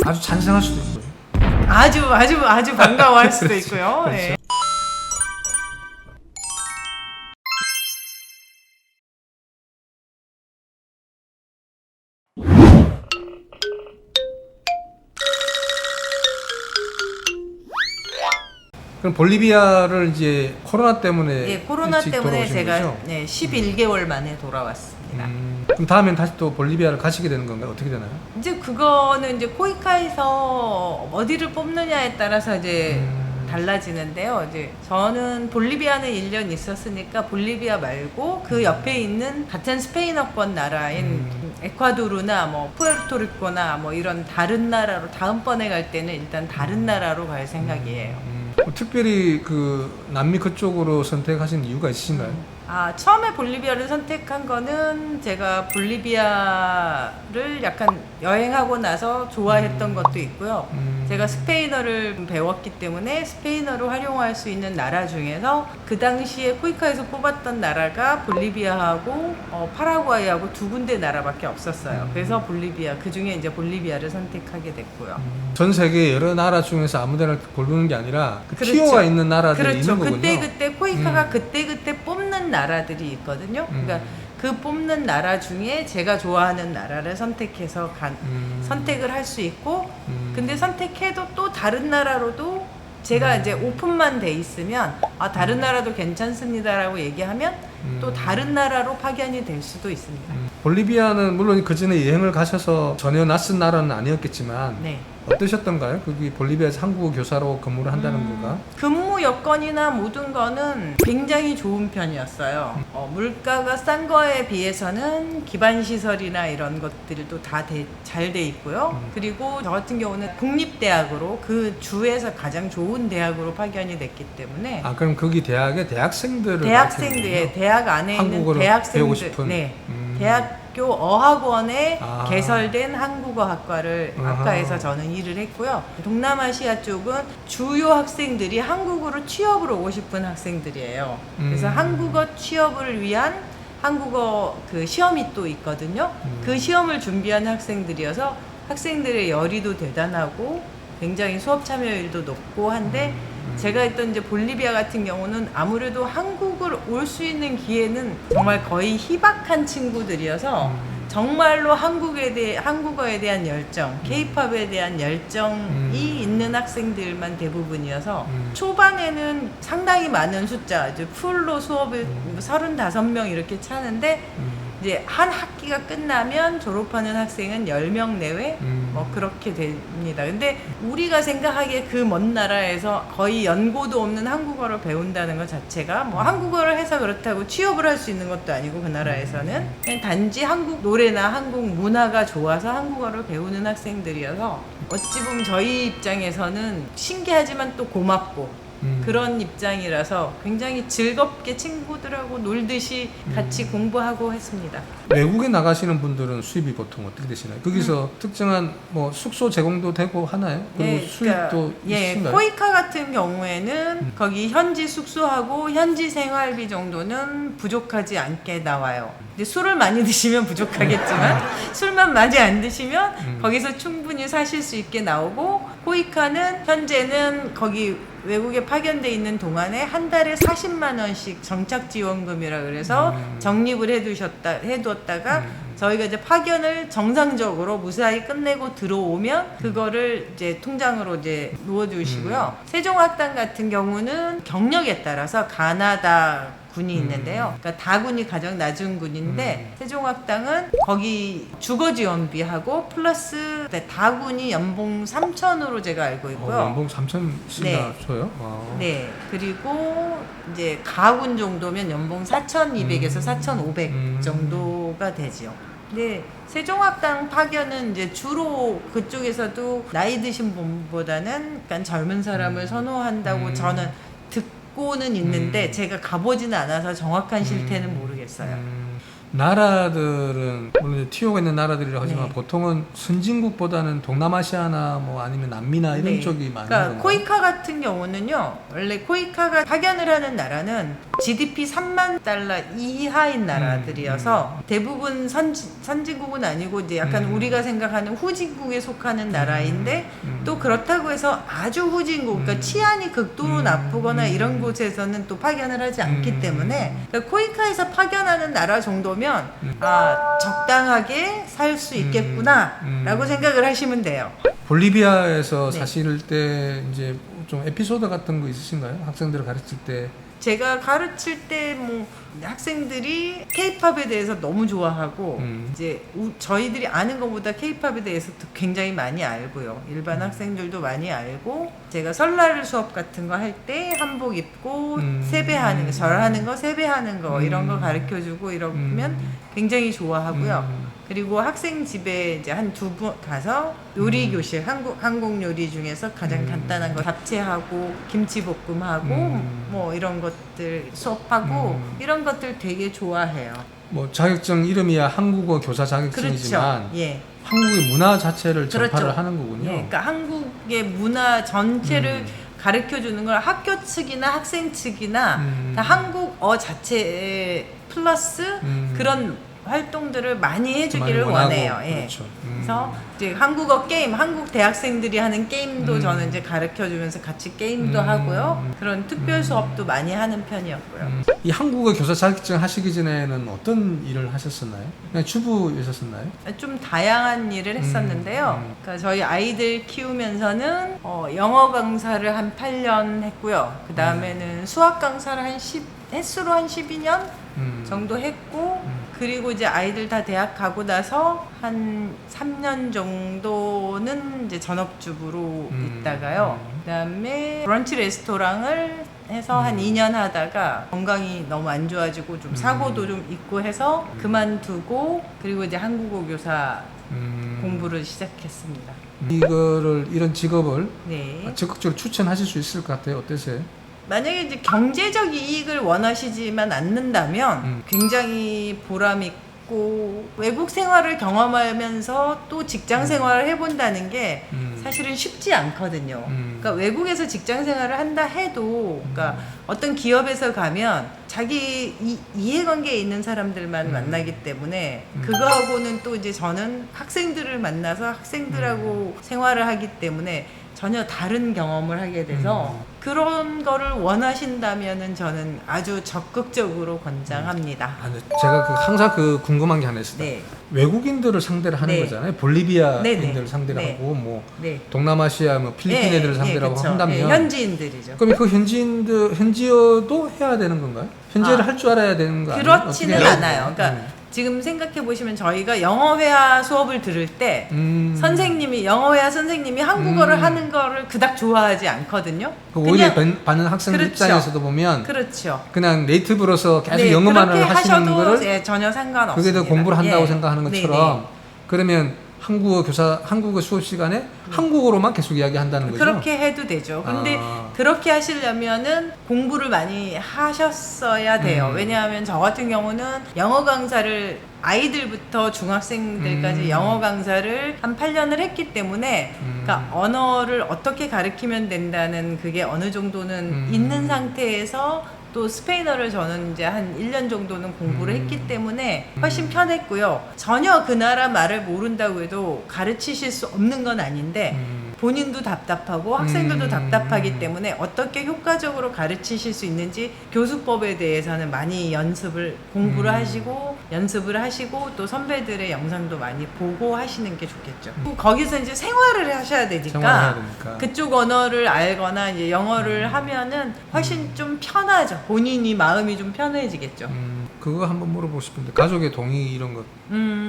아주 찬성할 수도 있고요. 아주 반가워할 수도 그렇죠. 있고요. 그렇죠. 네. 그럼 볼리비아를 이제 코로나 때문에 예, 코로나 일찍 때문에 돌아오신 제가 거죠? 11개월 만에 돌아왔습니다. 그럼 다음엔 다시 또 볼리비아를 가시게 되는 건가요? 어떻게 되나요? 이제 그거는 이제 코이카에서 어디를 뽑느냐에 따라서 이제 달라지는데요. 이제 저는 볼리비아는 1년 있었으니까 볼리비아 말고 그 옆에 있는 같은 스페인어권 나라인 에콰도르나 뭐 푸에르토리코나 뭐 이런 다른 나라로 다음번에 갈 때는 일단 다른 나라로 갈 생각이에요. 특별히 그 남미 그쪽으로 선택하신 이유가 있으신가요? 처음에 볼리비아를 선택한 거는 제가 볼리비아를 약간 여행하고 나서 좋아했던 것도 있고요. 제가 스페인어를 배웠기 때문에 스페인어를 활용할 수 있는 나라 중에서 그 당시에 코이카에서 뽑았던 나라가 볼리비아하고 파라과이하고 두 군데 나라밖에 없었어요. 그래서 볼리비아, 그 중에 이제 볼리비아를 선택하게 됐고요. 전 세계 여러 나라 중에서 아무데나 고르는 게 아니라 그 그렇죠. 티오가 있는 나라들이 그렇죠. 있는 거군요. 그때 코이카가 그때 뽑는 나라들이 있거든요. 그러니까 그 뽑는 나라 중에 제가 좋아하는 나라를 선택해서 선택을 할 수 있고, 근데 선택해도 또 다른 나라로도 제가 이제 오픈만 돼 있으면 다른 나라도 괜찮습니다라고 얘기하면 또 다른 나라로 파견이 될 수도 있습니다. 볼리비아는 물론 그 전에 여행을 가셔서 전혀 낯선 나라는 아니었겠지만 네. 어떠셨던가요? 거기 볼리비아에서 한국어 교사로 근무를 한다는 거가? 근무 여건이나 모든 거는 굉장히 좋은 편이었어요. 물가가 싼 거에 비해서는 기반 시설이나 이런 것들도 다 잘 돼 있고요. 그리고 저 같은 경우는 국립대학으로 그 주에서 가장 좋은 대학으로 파견이 됐기 때문에 그럼 거기 대학의 대학생들을 대학생들, 대학 안에 있는 한국어를 대학생들, 배우고 싶은? 네, 대학교 어학원에 개설된 한국어학과를 아하. 학과에서 저는 일을 했고요. 동남아시아 쪽은 주요 학생들이 한국으로 취업을 오고 싶은 학생들이에요. 그래서 한국어 취업을 위한 한국어 그 시험이 또 있거든요. 그 시험을 준비한 학생들이어서 학생들의 열의도 대단하고 굉장히 수업 참여율도 높고 한데 제가 있던 이제 볼리비아 같은 경우는 아무래도 한국을 올 수 있는 기회는 정말 거의 희박한 친구들이어서 정말로 한국어에 대한 열정, 케이팝에 대한 열정이 있는 학생들만 대부분이어서 초반에는 상당히 많은 숫자, 이제 풀로 수업을 35명 이렇게 차는데 이제 한 학기가 끝나면 졸업하는 학생은 10명 내외 뭐 그렇게 됩니다. 근데 우리가 생각하기에 그 먼 나라에서 거의 연고도 없는 한국어를 배운다는 것 자체가 뭐 한국어를 해서 그렇다고 취업을 할 수 있는 것도 아니고 그 나라에서는 그냥 단지 한국 노래나 한국 문화가 좋아서 한국어를 배우는 학생들이어서 어찌 보면 저희 입장에서는 신기하지만 또 고맙고 그런 입장이라서 굉장히 즐겁게 친구들하고 놀듯이 같이 공부하고 했습니다. 외국에 나가시는 분들은 수입이 보통 어떻게 되시나요? 거기서 특정한 뭐 숙소 제공도 되고 하나요? 그리고 수입도 있으신가요? 코이카 같은 경우에는 거기 현지 숙소하고 현지 생활비 정도는 부족하지 않게 나와요. 근데 술을 많이 드시면 부족하겠지만 술만 많이 안 드시면 거기서 충분히 사실 수 있게 나오고, 코이카는 현재는 거기 외국에 파견돼 있는 동안에 한 달에 40만 원씩 정착지원금이라 그래서 적립을 해두었다가 저희가 이제 파견을 정상적으로 무사히 끝내고 들어오면 그거를 이제 통장으로 이제 놓아주시고요. 세종학당 같은 경우는 경력에 따라서 가나다 군이 있는데요. 그러니까 다군이 가장 낮은 군인데 세종학당은 거기 주거지원비하고 플러스 다군이 연봉 3천으로 제가 알고 있고요. 연봉 3천씩이나 네. 줘요? 네. 그리고 이제 가군 정도면 연봉 4,200에서 4,500 정도가 되죠. 근데 세종학당 파견은 이제 주로 그쪽에서도 나이 드신 분보다는 약간 젊은 사람을 선호한다고 저는 듣고는 있는데 제가 가보지는 않아서 정확한 실태는 모르겠어요. 나라들은 물론 TO가 있는 나라들이라 하지만 네. 보통은 선진국보다는 동남아시아나 뭐 아니면 남미나 이런 네. 쪽이 많은 그러니까 건가요? 코이카 같은 경우는요. 원래 코이카가 파견을 하는 나라는 GDP 3만 달러 이하인 나라들이어서 대부분 선진국은 아니고 이제 약간 우리가 생각하는 후진국에 속하는 나라인데 또 그렇다고 해서 아주 후진국, 그러니까 치안이 극도로 나쁘거나 이런 곳에서는 또 파견을 하지 않기 때문에 그러니까 코이카에서 파견하는 나라 정도면 아 적당하게 살 수 있겠구나라고 생각을 하시면 돼요. 볼리비아에서 네. 사실 때 이제 좀 에피소드 같은 거 있으신가요? 학생들을 가르칠 때. 제가 가르칠 때 뭐 학생들이 케이팝에 대해서 너무 좋아하고 이제 저희들이 아는 것보다 케이팝에 대해서 굉장히 많이 알고요. 일반 학생들도 많이 알고 제가 설날 수업 같은 거 할 때 한복 입고 세배하는 거, 절하는 거, 세배하는 거 이런 거 가르쳐 주고 이러면 굉장히 좋아하고요. 그리고 학생 집에 이제 한 두 분 가서 요리 교실, 한국 요리 중에서 가장 간단한 거 잡채하고 김치볶음하고 뭐 이런 것들 수업하고 이런 것들 되게 좋아해요. 뭐 자격증 이름이야 한국어 교사 자격증이지만 그렇죠. 예. 한국의 문화 자체를 전파를 그렇죠. 하는 거군요. 예. 그러니까 한국의 문화 전체를 가르쳐 주는 걸 학교 측이나 학생 측이나 다 한국어 자체 플러스 그런 활동들을 많이 해주기를 많이 원하고, 원해요. 예. 그렇죠. 그래서 이제 한국어 게임, 한국 대학생들이 하는 게임도 저는 이제 가르쳐 주면서 같이 게임도 하고요. 그런 특별 수업도 많이 하는 편이었고요. 이 한국어 교사 자격증 하시기 전에는 어떤 일을 하셨었나요? 그냥 주부이셨었나요? 좀 다양한 일을 했었는데요. 그러니까 저희 아이들 키우면서는 영어 강사를 한 8년 했고요. 그 다음에는 수학 강사를 횟수로 한 12년 정도 했고, 그리고 이제 아이들 다 대학 가고 나서 한 3년 정도는 이제 전업주부로 있다가요. 그 다음에 브런치 레스토랑을 해서 한 2년 하다가 건강이 너무 안 좋아지고 좀 사고도 좀 있고 해서 그만두고, 그리고 이제 한국어 교사 공부를 시작했습니다. 이런 직업을 네. 적극적으로 추천하실 수 있을 것 같아요. 어떠세요? 만약에 이제 경제적 이익을 원하시지만 않는다면 굉장히 보람 있고 외국 생활을 경험하면서 또 직장 생활을 해본다는 게 사실은 쉽지 않거든요. 그러니까 외국에서 직장 생활을 한다 해도, 그러니까 어떤 기업에서 가면 자기 이해관계에 있는 사람들만 만나기 때문에 그거하고는 또 이제 저는 학생들을 만나서 학생들하고 생활을 하기 때문에 전혀 다른 경험을 하게 돼서 그런 거를 원하신다면은 저는 아주 적극적으로 권장합니다. 제가 항상 궁금한 게 하나 있어요. 네. 외국인들을 상대로 하는 네. 거잖아요. 볼리비아인들을 네, 네. 상대로 네. 하고 뭐 네. 동남아시아 뭐 필리핀 애들을 상대로 하고 그쵸. 한다면 현지인들이죠. 그럼 그 현지어도 해야 되는 건가요? 현지어를 할 줄 알아야 되는 거 아니에요? 그렇지는 어떻게 해요? 않아요. 그러니까 지금 생각해 보시면 저희가 영어회화 수업을 들을 때 영어회화 선생님이 한국어를 하는 거를 그닥 좋아하지 않거든요. 오히려 받는 학생들 그렇죠. 입장에서도 보면 그렇죠. 그냥 네이티브로서 계속 네, 영어만을 그렇게 하시는 하셔도 거를 예, 전혀 상관없습니다. 그게 더 공부를 한다고 예. 생각하는 것처럼 네네. 그러면 한국어 수업 시간에 한국어로만 계속 이야기한다는 거죠? 그렇게 해도 되죠. 근데 그렇게 하시려면은 공부를 많이 하셨어야 돼요. 왜냐하면 저 같은 경우는 영어 강사를 아이들부터 중학생들까지 영어 강사를 한 8년을 했기 때문에 그러니까 언어를 어떻게 가르치면 된다는 그게 어느 정도는 있는 상태에서 또 스페인어를 저는 이제 한 1년 정도는 공부를 했기 때문에 훨씬 편했고요. 전혀 그 나라 말을 모른다고 해도 가르치실 수 없는 건 아닌데 본인도 답답하고 학생들도 답답하기 때문에 어떻게 효과적으로 가르치실 수 있는지 교수법에 대해서는 많이 공부를 하시고 연습을 하시고 또 선배들의 영상도 많이 보고 하시는 게 좋겠죠. 거기서 이제 생활을 하셔야 되니까 그쪽 언어를 알거나 이제 영어를 하면은 훨씬 좀 편하죠. 본인이 마음이 좀 편해지겠죠. 그거 한번 물어보고 싶은데 가족의 동의 이런 것.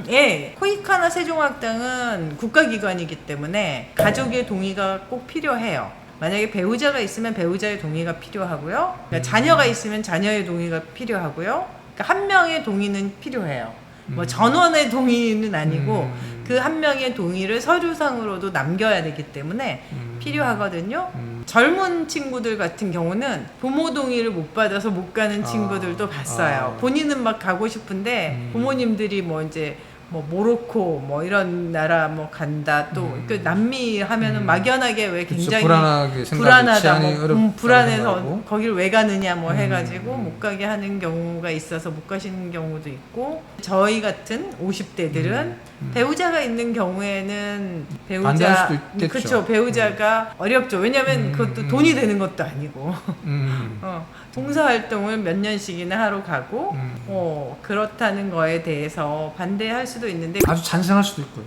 예. 코이카나 세종학당은 국가기관이기 때문에 가족의 동의가 꼭 필요해요. 만약에 배우자가 있으면 배우자의 동의가 필요하고요. 그러니까 자녀가 있으면 자녀의 동의가 필요하고요. 그러니까 한 명의 동의는 필요해요. 뭐 전원의 동의는 아니고 그 한 명의 동의를 서류상으로도 남겨야 되기 때문에 필요하거든요. 젊은 친구들 같은 경우는 부모 동의를 못 받아서 못 가는 친구들도 봤어요. 본인은 막 가고 싶은데 부모님들이 뭐 이제 뭐 모로코 뭐 이런 나라 뭐 간다 또 그 남미 하면은 막연하게 왜 굉장히 불안하게 불안하다 뭐 뭐 불안해서 거길 왜 가느냐 뭐 해가지고 못 가게 하는 경우가 있어서 못 가시는 경우도 있고 저희 같은 50대들은 배우자가 있는 경우에는 반대할 배우자 수도 있겠죠. 그쵸 배우자가 어렵죠 왜냐면 그것도 돈이 되는 것도 아니고 봉사활동을 몇 년씩이나 하러 가고 그렇다는 거에 대해서 반대할 수도 있는데 아주 찬성할 수도 있고요.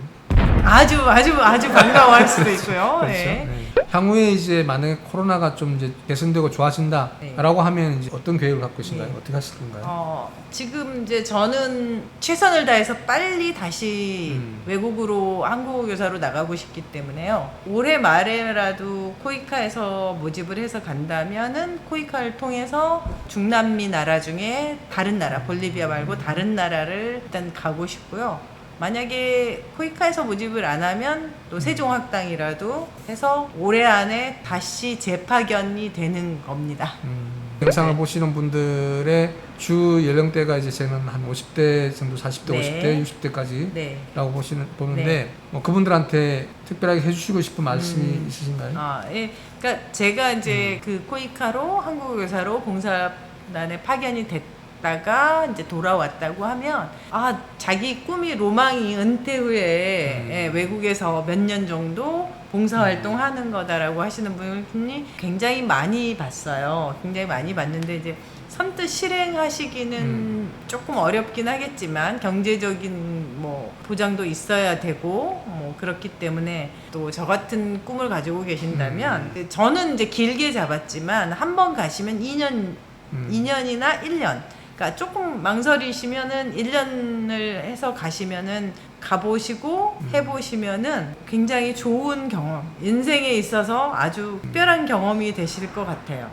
아주 반가워할 수도 있고요. 그렇죠. 네. 네. 향후에 이제 만약에 코로나가 좀 이제 개선되고 좋아진다라고 하면 이제 어떤 계획을 갖고 계신가요? 네. 어떻게 하실 건가요? 지금 이제 저는 최선을 다해서 빨리 다시 외국으로 한국어 교사로 나가고 싶기 때문에요. 올해 말에라도 코이카에서 모집을 해서 간다면은 코이카를 통해서 중남미 나라 중에 다른 나라, 볼리비아 말고 다른 나라를 일단 가고 싶고요. 만약에 코이카에서 모집을 안 하면 또 세종학당이라도 해서 올해 안에 다시 재파견이 되는 겁니다. 영상을 네. 보시는 분들의 주 연령대가 이제 저는 한 50대 정도, 40대, 네. 50대, 60대까지라고 네. 보는데 네. 뭐 그분들한테 특별하게 해주시고 싶은 말씀이 있으신가요? 예. 그러니까 제가 이제 그 코이카로 한국어 교사로 봉사단에 파견이 됐다가 이제 돌아왔다고 하면 자기 꿈이 로망이 은퇴 후에 외국에서 몇 년 정도 봉사활동 하는 거다라고 하시는 분이 굉장히 많이 봤어요. 굉장히 많이 봤는데 이제 선뜻 실행하시기는 조금 어렵긴 하겠지만 경제적인 뭐 보장도 있어야 되고 뭐 그렇기 때문에 또 저 같은 꿈을 가지고 계신다면 저는 이제 길게 잡았지만 한 번 가시면 2년이나 1년 그러니까 조금 망설이시면은 1년을 해서 가시면은 가보시고 해보시면은 굉장히 좋은 경험 인생에 있어서 아주 특별한 경험이 되실 것 같아요.